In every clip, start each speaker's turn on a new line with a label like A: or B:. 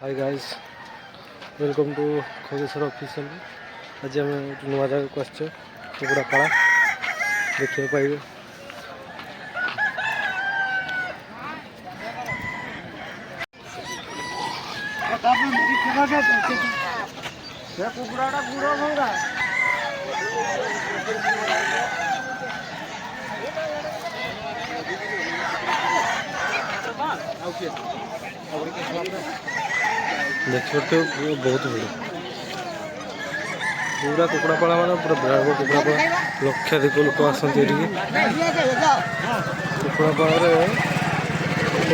A: Hi guys, welcome to Khageswar official. आज आम नुआ जगह को आसचे कुकुड़ा पाड़ा देखिए पाइबे। देखिए बहुत भिड़ पूरा कुकुड़ा पाड़ा मैंने पूरा भयावह कुकुड़ा पाड़ा लक्षाधिक लोक आसती कुकुड़ा पाड़ा लोक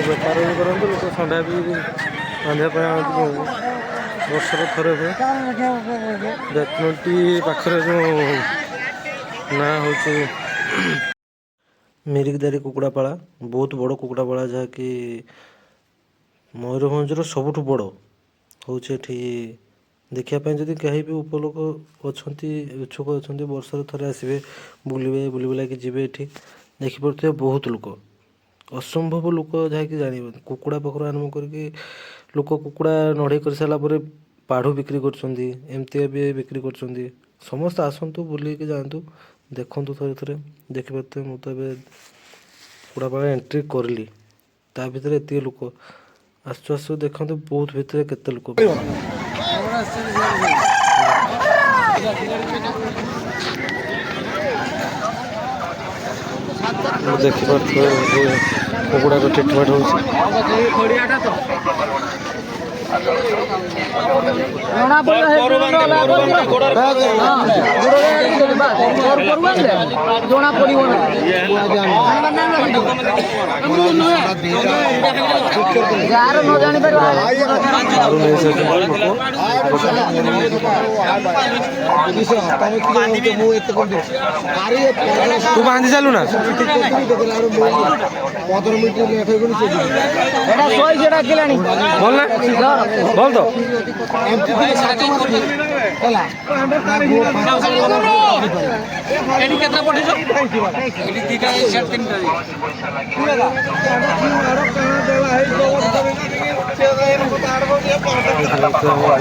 A: बेपार भी करते लोक संध्या भी रांधिया वर्षर थरे हुए बेतनटी पाखे जो ना हूँ मिरिकदारी कुकुड़ा पाड़ा बहुत बड़ कुकुड़ा पाड़ा जहाँकि मयूरभंजर सबुठ बड़ हूँ देखापी जदि कहीं भी उपलोक अच्छा इच्छुक अच्छा वर्षर थे आसवे बुलवे बुली बुलाक जी देखिपे बहुत लोक असंभव लोक जहाँकि जान कुकुड़ा पाखर आरम्भ करके लोक कुकुड़ा नढ़े कर सारापर पाढ़ू बिक्री करमती भी बिक्री कर समस्त आसतु बुलिक जातु देखु थे थे देखिपे मुझे कुकुड़ा पाड़ा एंट्री करली ता भर एत लोक आसु आसु देखते बहुत भितर केते लोक देखिपे कुकुड़ा ट्रिटमेंट हो तू बांधि चालू ना बोल ना बोल तो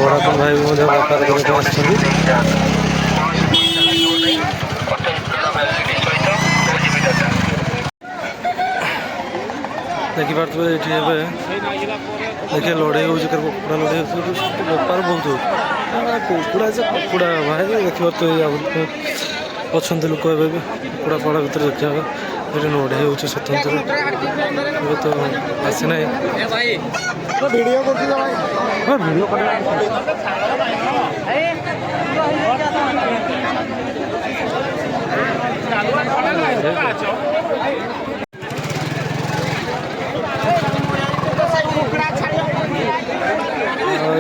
A: बड़ा भाई बेपार देखिपे ये देखिए लड़े हो कुकुड़ा लड़े बेपार बहुत कुकुड़ा से कुकुड़ा भाई देखिए अच्छा लोक कुकुड़ा पाड़ा भर देखा ये लड़े हो स्वतंत्र तो आसी ना वीडियो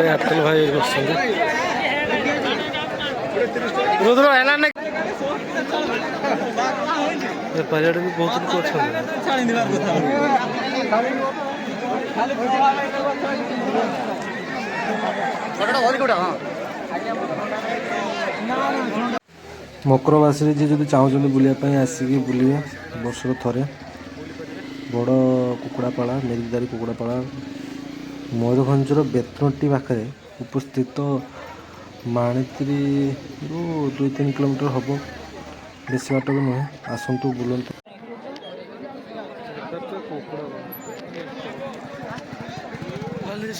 A: एयरटेल भाई बस रुद्र है ना बेपारी भी बहुत लोग अच्छा मकरवासी जी जो चाहते बुलापी आसिक बुलिए वर्षर थे बड़ कुकुड़ा पाड़ा मिरिकदारी कुकुड़ा पाड़ा मयूरभंजर बेतनटी पाखे उपस्थित माणित्री रू 2-3 किलोमीटर हम बेस बाट भी नुहे आसतु बुलतु खाली